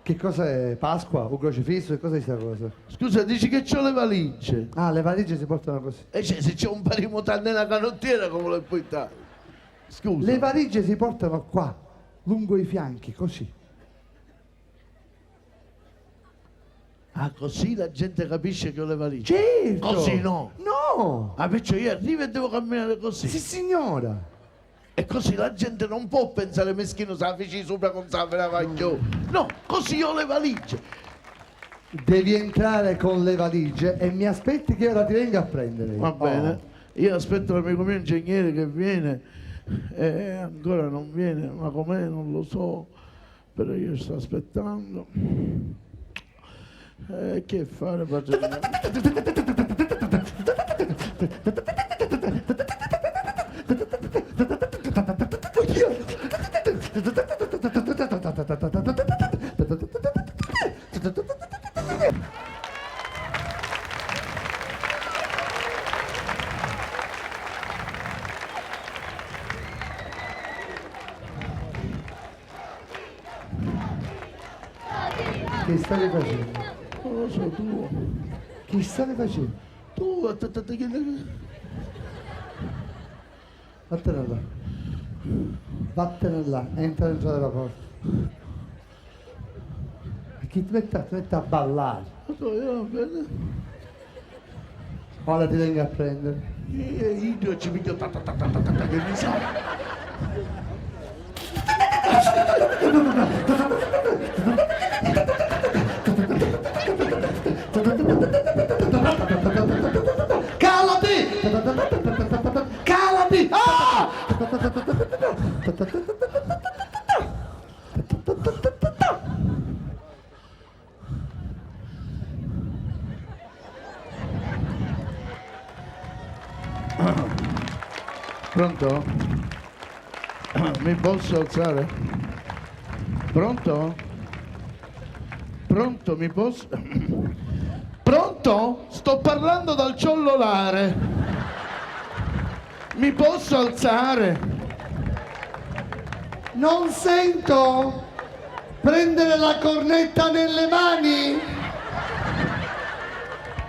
Che cos'è? Pasqua? Un crocifisso? Che cos'è questa cosa? Scusa, dici che c'ho le valigie. Ah, le valigie si portano così. E cioè, se c'è un parimutante nella canottiera, come lo puoi dare? Scusa. Le valigie si portano qua, lungo i fianchi, così. Ah, così la gente capisce che ho le valigie? Certo! Così no. No! Ah, perciò io arrivo e devo camminare così. Sì, signora! E così la gente non può pensare meschino se la feci sopra con sa vaglio. No, così ho le valigie. Devi entrare con le valigie e mi aspetti che ora ti venga a prendere. Va bene. Oh. Io aspetto l'amico mio ingegnere che viene e ancora non viene, ma com'è non lo so. Però io sto aspettando. Che fare, padre mio? Che stavi facendo? Non lo so, tu. Che stavi facendo? Tu, Vattene là. Vattene là, entra dentro la porta. E chi ti mette a ballare? va bene. Ora ti vengo a prendere. Io ci piglio che mi sa. Calati! Calati! Ah! Pronto? Mi posso alzare? Pronto? Pronto, mi posso? Pronto? Sto parlando dal cellulare. Mi posso alzare? Non sento! Prendere la cornetta nelle mani!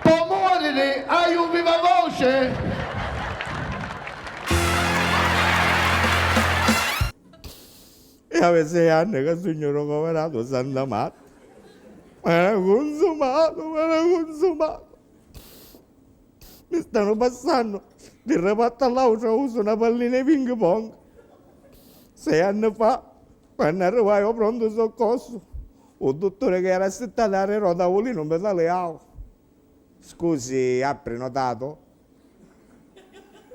Può morire? Hai un viva voce? E aveva 6 anni che sogno ricoverato Santa Marta. Ma era consumato, ma era consumato. Mi stanno passando di reparto all'altro, uso una pallina di ping pong. 6 anni fa, quando arrivai a pronto soccorso, il dottore che era assettato a tavolino mi tagliava. Scusi, ha prenotato?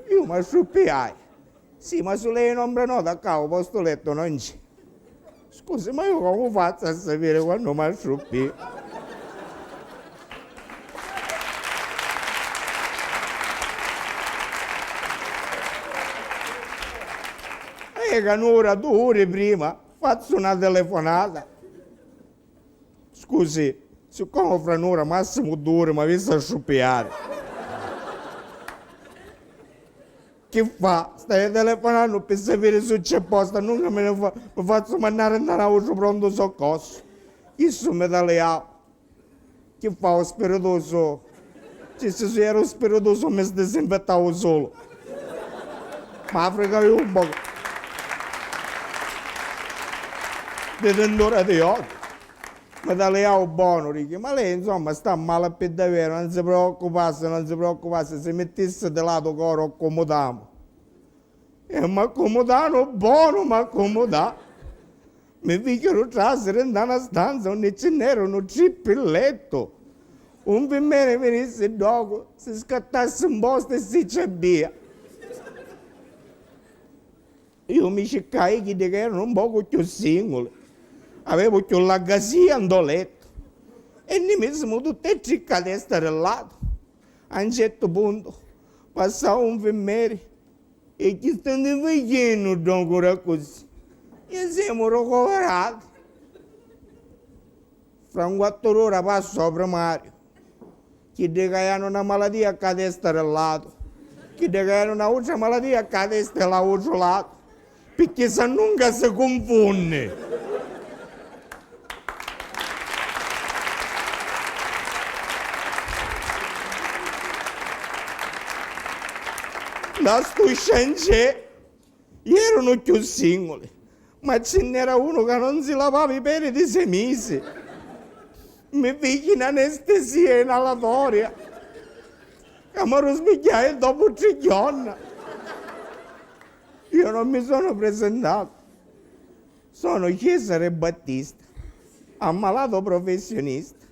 Io mi asciuppiai. Sì, ma su lei non prenota a capo, posto letto non c'è. Scusi, ma io come faccio a sapere quando mi asciuppi? E che un'ora, 2 ore prima, faccio una telefonata. Scusi, siccome fra un'ora, massimo 2 ore, mi avessi asciuppiare. Che fa? Stai telefonando per sapere se c'è posta, non che mi faccio mandare andare a un pronto soccorso. Isso mi dà le a. Che fa o spiritoso? Cioè, se ero spiritoso mi disinfettavo solo. Ma Africa io un po'. Detendore di occhi. Mi dà le a buono, Ricky. Ma lei insomma sta male per davvero, non si preoccupasse, se mettesse di lato che ora accomodiamo. Ma accomodano buono, ma accomodà. Mi figlio trasere in una stanza, non ce n'era, non c'è il letto. Un pimmene venisse dopo, si scattasse un posto e si c'è via. Io mi cercai che erano un po' più singoli. Avevo più la gasia in letto. E ne mismo tutte e 3 a destra lato. A un certo punto passava un infermiere e ci stanno facendo ancora così. E siamo ricoverati. Fra un 4 ore passo al primario. Chi dice che hanno una malattia a destra lato. Chi dice che hanno un'altra malattia a destra l'altro lato. Perché se nunca si confonde. Da sto scienze erano più singoli, ma ce n'era uno che non si lavava i peli di 6 mesi. Mi figli in anestesia inalatoria, che mi risvegliai dopo 3 giorni. Io non mi sono presentato. Sono Cesare Battista, ammalato professionista,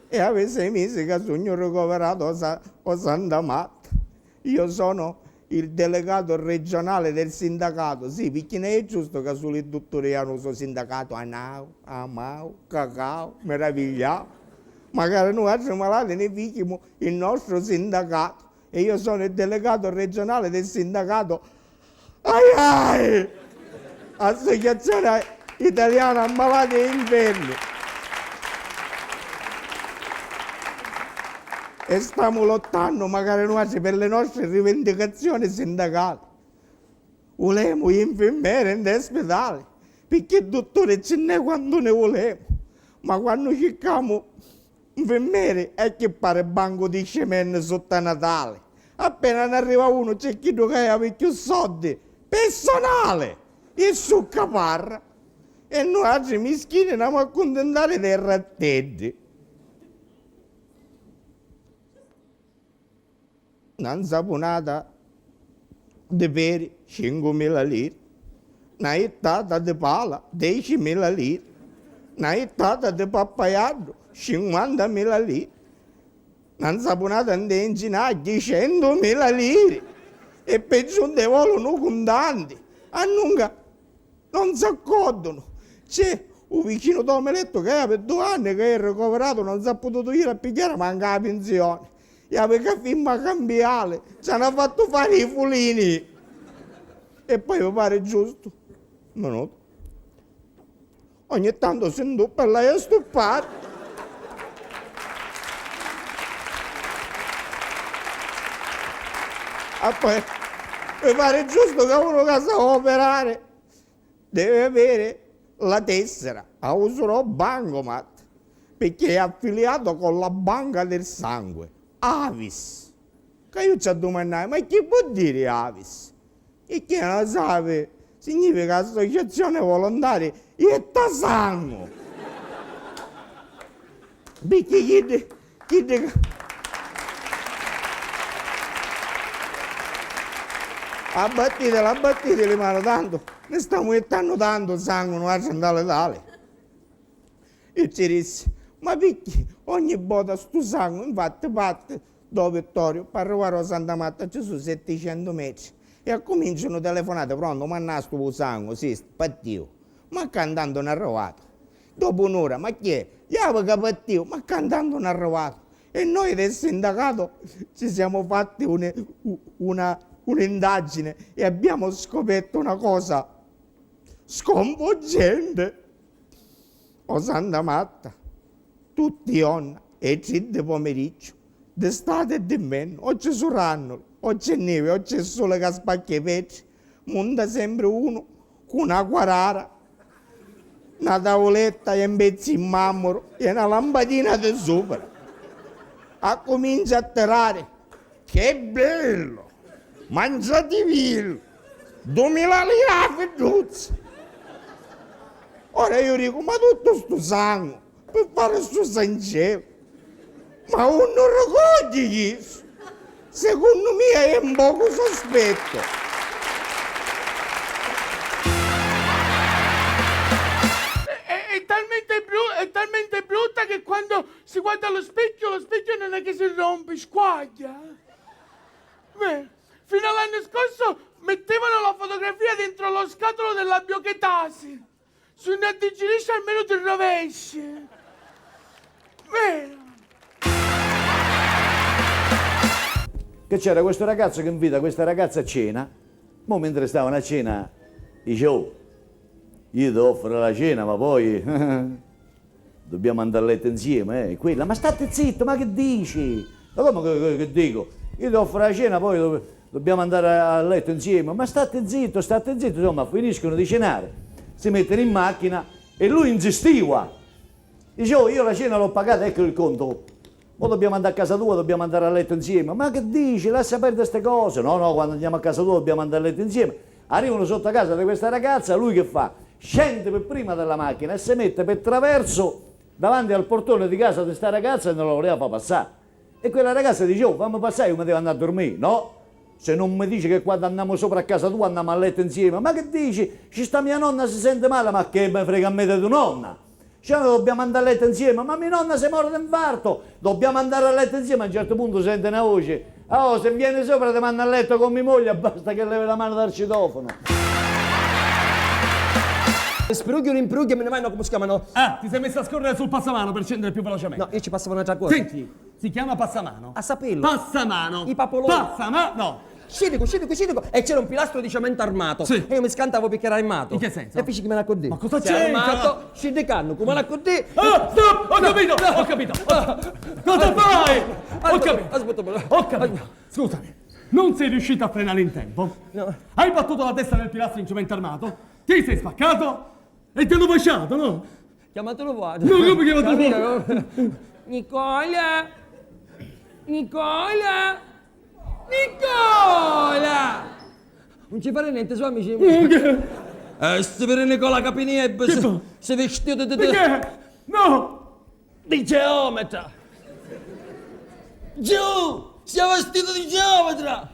e avevo 6 mesi che sono ricoverato a Santa Marta. Io sono il delegato regionale del sindacato, sì, perché non è giusto che solo i dottori hanno il sindacato Anau, Amau, Cacao, meravigliato. Magari noi altri malati ne fichiamo il nostro sindacato, e io sono il delegato regionale del sindacato Associazione Italiana Ammalati e Infermi. E stiamo lottando magari noi per le nostre rivendicazioni sindacali. Volemo gli infermieri in ospedale, perché il dottore ce n'è quando ne volemo. Ma quando cerchiamo infermieri è che pare banco di cemento sotto Natale. Appena ne arriva uno c'è chi che ha più soldi, personale, e su caparra. E noi altri mischini andiamo a accontentare dei rattetti. Una saponata di peri 5.000 lire, una ittata di pala 10.000 lire, una ittata di pappaiato 50.000 lire, una saponata di inginagli 100.000 lire, e per giunta vogliono contanti, a lunga non si accordono. C'è un vicino d'omeletto che per 2 anni che è ricoverato, non si è potuto ir a pigliare, manca la pensione. E aveva firma cambiale, ci hanno fatto fare i fulini. E poi mi pare giusto. No. Ogni tanto si induppa e lei è stupata. E poi mi pare giusto che uno che sa operare deve avere la tessera a uso bancomat, perché è affiliato con la banca del sangue. Avis. Che io ci ho domandato, ma che vuol dire Avis? E chi non sa, significa associazione volontaria e tasango. Perché chi la battite le mani tanto, ne stiamo mettendo tanto sangue, non c'è andare tale. Io ci disse, ma perché ogni volta sto sangue, infatti parte da Vittorio, per arrivare a Santa Marta ci sono 700 metri, e cominciano telefonate, pronto, ma non sto sangue, sì, partito, ma cantando non è arrivato. Dopo un'ora, ma chi è? Io che partito, ma cantando non è arrivato. E noi del sindacato ci siamo fatti un'indagine e abbiamo scoperto una cosa sconvolgente. O Santa Marta, tutti giorni e 3 di pomeriggio, d'estate e d'inverno, o ci sono rannoli, o c'è neve, o c'è sole che spacchia i vetri, monta sempre uno con una quarara, una tavoletta e un pezzo in marmoro e una lampadina di sopra. A comincia a tirare, che bello, mangiati vil, 2000 lire a Fedruzza. Ora io dico, ma tutto sto sangue, per fare sto Sangelo, ma uno raccogli questo? Secondo me è un poco sospetto. È talmente brutta che quando si guarda allo specchio, lo specchio non è che si rompe, squaglia. Beh, fino all'anno scorso mettevano la fotografia dentro lo scatolo della biochetasi. Se ne addigerisce almeno ti rovesci. Beh. Che c'era questo ragazzo che invita questa ragazza a cena, mo mentre stavano a cena dice, oh, io ti offro la cena ma poi dobbiamo andare a letto insieme, quella, ma state zitto, ma che dici? Ma come che dico? Io ti offro la cena poi dobbiamo andare a letto insieme, ma state zitto, insomma finiscono di cenare, si mettono in macchina e lui insistiva, dice, oh, io la cena l'ho pagata, ecco il conto, O dobbiamo andare a casa tua, dobbiamo andare a letto insieme. Ma che dici? Lascia perdere queste cose. No, no, quando andiamo a casa tua dobbiamo andare a letto insieme. Arrivano sotto a casa di questa ragazza, lui che fa? Scende per prima dalla macchina e si mette per traverso davanti al portone di casa di questa ragazza e non la voleva far passare. E quella ragazza dice, oh, fammi passare, io mi devo andare a dormire. No, se non mi dici che quando andiamo sopra a casa tua andiamo a letto insieme. Ma che dici? Ci sta mia nonna, si sente male, ma che me frega a me di tua nonna? Cioè, noi dobbiamo andare a letto insieme, ma mia nonna si muore d'infarto, dobbiamo andare a letto insieme. A un certo punto sente una voce, oh, se vieni sopra ti mando a letto con mia moglie, basta che levi la mano dal citofono. Sprughi o imprughi, me ne vanno, come si chiamano? Ah, ti sei messo a scorrere sul passamano per scendere più velocemente. No, io ci passavo un'altra cosa. Senti, si chiama passamano. A saperlo. Passamano. I papoloni. Passamano. No. Scidico. E c'era un pilastro di cemento armato. Sì. E io mi scantavo perché era armato. In che senso? E feci che me la codì. Ma cosa Sei c'entra? armato, scidicanno, come la codì. Ah, stop! Ho capito! Ho capito! Cosa fai? Ho capito! Aspetta, Ho capito! Scusami, non sei riuscito a frenare in tempo? No. Hai battuto la testa nel pilastro in cemento armato? Ti sei spaccato? E ti hanno fasciato, no? Chiamatelo qua. No, come chiamatelo qua? Nicola! Non ci fare niente, suoi amici. Sto per Nicola Capiniebbe, si vestito di... Perché? No! di geometra! Giù! Siamo vestito di geometra!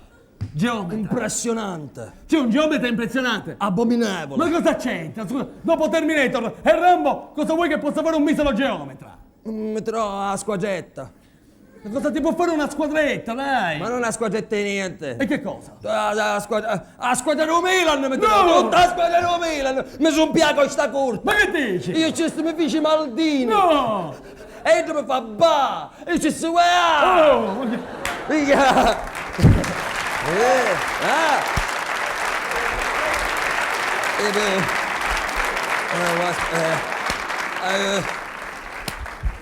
Geometra. Impressionante! C'è un geometra impressionante. Abominevole! Ma cosa c'entra? Scusa, dopo Terminator e Rambo, cosa vuoi che possa fare un misero geometra? Metterò a squadretta! Ma cosa ti può fare una squadretta, dai? Ma non a squadretta di niente! E che cosa? A squadra del Milan metterò! No! A squadra del Milan! Mi son piaco sta corta! Ma che dici? Io ci sto mi feci Maldini! No! E tu mi fa ba! E ci si va! Oh! ma che- Mica!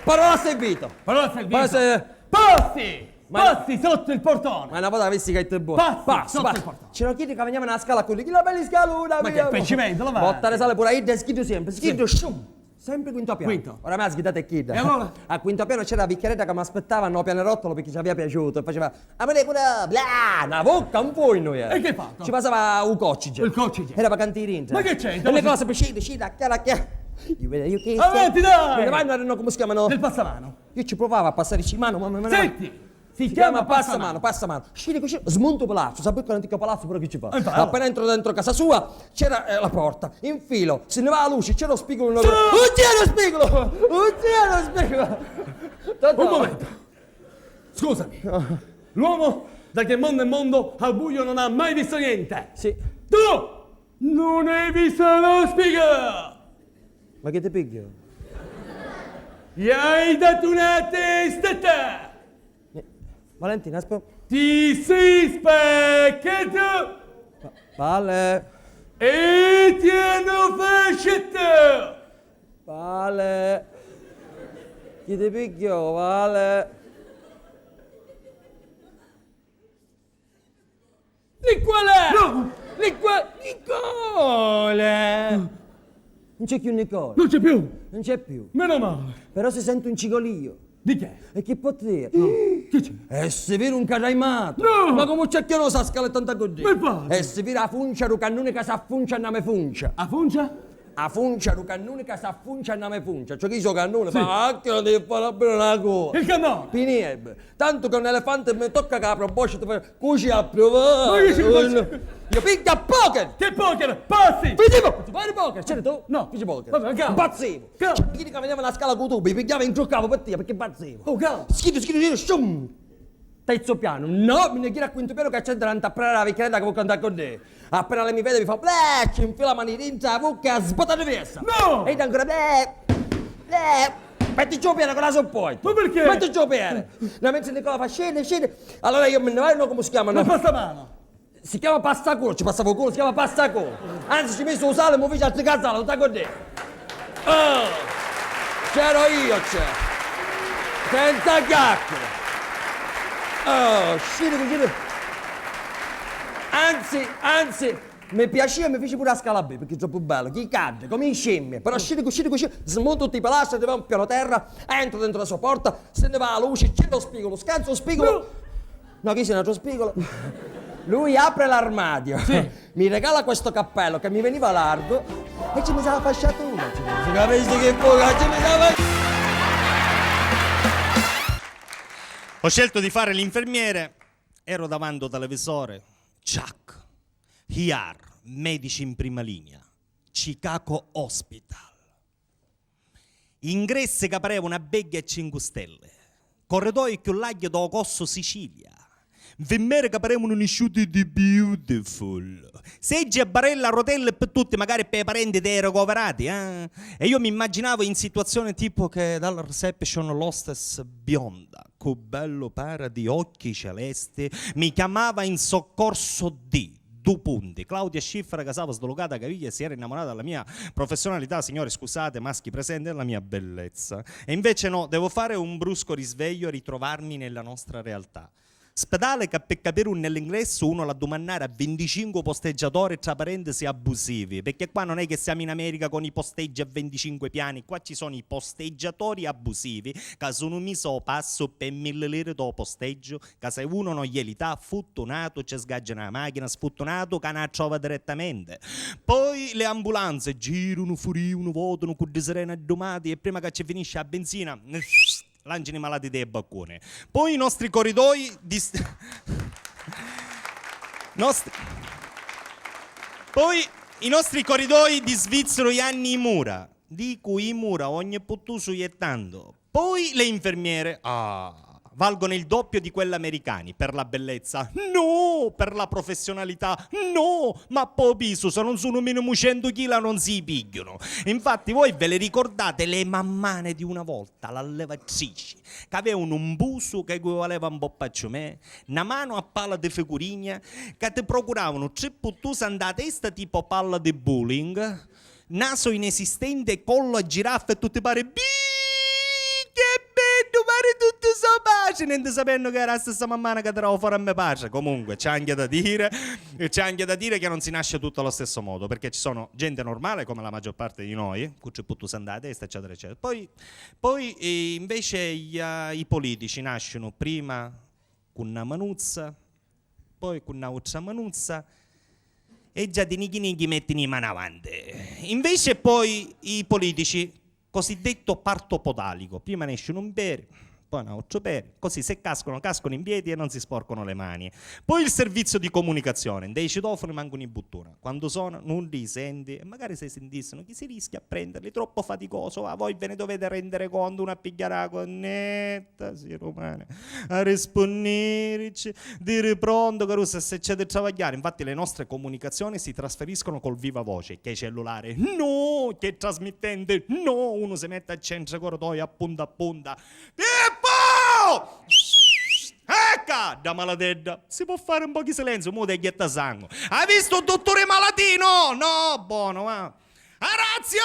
Parola servito! Parola servita. Ma se- Posti! Ma- Posti sotto il portone! Ma una volta avessi che è buono. Passi, sotto il portone. Ce lo chiedi che veniamo a scala con chi la bella scaluna. Ma che pavimento, lo va? Bottare sale pure e schido sempre. Schido, shum. Sempre quinto piano. Quinto. Ora me la schidata e chiede. E allora? A quinto piano c'era la picchieretta che mi aspettava a pianerottolo perché ci aveva piaciuto. E faceva, a me quella, bla, una bocca, un po' noi. E che hai fatto? Ci passava un coccige. Il coccige. Era vacanti in Ma che c'entra? E le cose per scida, chiara. Io che Avanti, dai! Me ne vanno, erano come si chiamano? Del passamano. Io ci provavo a passare in mano, ma me ne Senti! si chiama passamano. Scende così, smonto palazzo, sapete che l'antico palazzo però che ci fa? Infatti. Appena entro dentro casa sua c'era la porta, infilo, se ne va la luce, c'era lo spigolo. Sì. Oddio lo spigolo! Un momento. Scusami. L'uomo da che mondo è mondo al buio non ha mai visto niente. Sì, Tu non hai visto lo spigolo! ma che ti piglio? Gli hai dato una testata! Valentina, aspetta. Ti sei spaccato Vale, e ti hanno fasciato! vale. Chi ti piglio, vale. Nicola! No! Nicola! Non c'è più Nicola. Non c'è più! Non c'è più. Meno male! Però si sente un cigolio. Di che? E che può dire? Che c'è? È severo un caraimato. No! Ma come c'è che non sa scala tanta così? Ma infatti. È severo a funcia, un cannone che sa funcia, name funcia. A Funcia? A funcia, un cannone che sa funcia, name funcia. Cioè chi so cannone? Fa anche non deve fare bene una cosa. Il cannone! Finirebbe. Tanto che un elefante mi tocca che apre boccia e fa cuci a provare. Ma che ci faccio? Io picchio a poker! Che poker! Passi! Figivo! Ti fai il poker? C'eri tu? No. Fici poker. Vabbè, calma. Impazzivo. Calma. Cioè, chi che veniva una scala con tu, mi pigliava in truccavo per te perché impazzivo. Oh, calma! Schido, shum! Terzo piano, no, mi ne chiede a quinto piano che c'è davanti a prendere la vecchietta che vuoi andare con te. Appena lei mi vede mi fa bleh, infila la mano dentro la bocca, sbottata via. No! E io ancora bleh. Metti giù piano con la sopporto. Ma perché? Metti giù piano. La mentre Nicola fa scende. Allora io me ne vado, come si chiamano? Ma passamano! Si chiama passaculo, ci passavo culo, si chiama passaculo. Anzi ci messo un sale e mi fece altri cazzate, sta con te. Oh! C'ero io, c'è. Senza chiacchiere. Oh, scende. Anzi, Mi piaceva, mi fece pure la scala B, perché è troppo bello. Chi cade, come in scimmie. Però scende così, smonta tutti i pilastri, arriva un piano terra, entra dentro la sua porta, se ne va la luce, c'è lo spigolo, scanso lo spigolo. No, chi c'è un altro spigolo? Lui apre l'armadio, mi regala questo cappello che mi veniva largo e ci mise la fasciatura. Si capisce che fuoco, ci mise la Ho scelto di fare l'infermiere, ero davanti al televisore. Chuck, HR, medici in prima linea, Chicago Hospital. Ingressi che pareva una begghia a 5 stelle, corridoi più laghi da Cosso Sicilia, infermiere che parevano nisciuti di beautiful, seggi e barella a rotelle per tutti, magari per i parenti dei recoverati, eh? E io mi immaginavo in situazione tipo che dalla reception l'hostess bionda, con bello pera di occhi celesti, mi chiamava in soccorso di 2 punti. Claudia Schiffer, che stava sdolocata caviglia, si era innamorata della mia professionalità, signore scusate, maschi presenti, della mia bellezza. E invece no, devo fare un brusco risveglio e ritrovarmi nella nostra realtà. Spedale che per capire un nell'ingresso uno l'ha domandare a 25 posteggiatori tra parentesi abusivi, perché qua non è che siamo in America con i posteggi a 25 piani, qua ci sono i posteggiatori abusivi che sono messo a passo per 1.000 lire dopo posteggio, che se uno non glieli dà futtunato ci sgaggia una macchina, sfuttunato che non trova direttamente. Poi le ambulanze girano, furiano, votano con di serena domati e prima che ci finisce la benzina lanciano i malati dei bacconi. Poi i nostri corridoi Poi i nostri corridoi di Svizzero gli anni i mura. Dico i mura ogni pottuso iettando. Poi le infermiere, valgono il doppio di quelle americani per la bellezza, no, per la professionalità, no, ma poi piso, se non sono minimo 100 kg non si pigliano. Infatti voi ve le ricordate le mammane di una volta, la levatrici, che avevano un buso che equivaleva un po' a me, una mano a palla di figurina, che ti procuravano 3 puttuse andate a testa tipo palla di bowling, naso inesistente, collo a giraffa e tu ti pare fare tutto so pace, niente sapendo che era la stessa mammana che tirava fuori a me pace. Comunque c'è anche da dire che non si nasce tutto allo stesso modo, perché ci sono gente normale come la maggior parte di noi, con c'è putto andare a testa, eccetera eccetera. Poi invece i politici nascono prima con una manuzza, poi con un'altra manuzza e già di nighi mettono in mano avanti. Invece poi i politici, cosiddetto parto podalico, prima ne esce un bere, poi un altro bere, così se cascano in piedi e non si sporcano le mani. Poi il servizio di comunicazione, dei citofoni mancano in buttura, quando sono non li senti, e magari se sentissero chi si rischia a prenderli, troppo faticoso, voi ve ne dovete rendere conto, una pigliarà connetta, sì romane, a risponderci, dire pronto, caruso, se c'è da travagliare. Infatti le nostre comunicazioni si trasferiscono col viva voce, che è cellulare, no, che è trasmittente, no, uno si mette al centro corridoio a punta, Pippo! Ecca, da maladetta, si può fare un po' di silenzio, mo' te ghetta sangue. Hai visto il dottore Malatino? No, buono, ma... Arazio!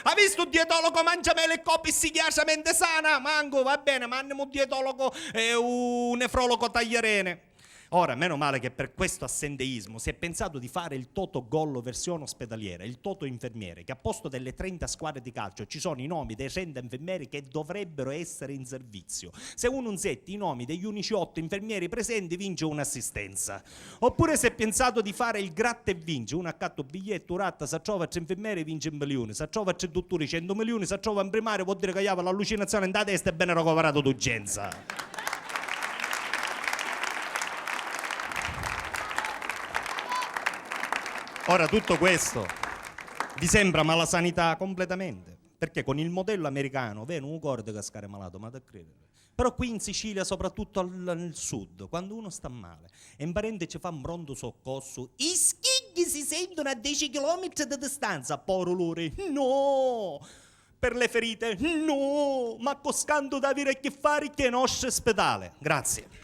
Hai visto il dietologo Mangiamele e Coppi sigliasciamente sana? Mango, va bene, ma andiamo un dietologo e un nefrologo tagliarene. Ora, meno male che per questo assenteismo si è pensato di fare il Toto Gollo versione ospedaliera, il Toto infermiere, che a posto delle 30 squadre di calcio ci sono i nomi dei 30 infermieri che dovrebbero essere in servizio. Se uno non setti i nomi degli unici 8 infermieri presenti, vince un'assistenza. Oppure si è pensato di fare il gratta e vince, uno accatto biglietto, ratta, se trova 3 infermieri vince 1 milione, se trova 3 dottori 100 milioni, se trova un primario vuol dire che aveva l'allucinazione in da testa e bene ricoverato d'urgenza. Ora tutto questo vi sembra malasanità completamente, perché con il modello americano ve non ricordo che scare malato, ma da credere. Però qui in Sicilia, soprattutto nel sud, quando uno sta male e in parente ci fa un pronto soccorso, i schigli si sentono a 10 km di distanza, povero loro, no! Per le ferite, no! Ma coscando da avere a che fare che nostro ospedale. Grazie.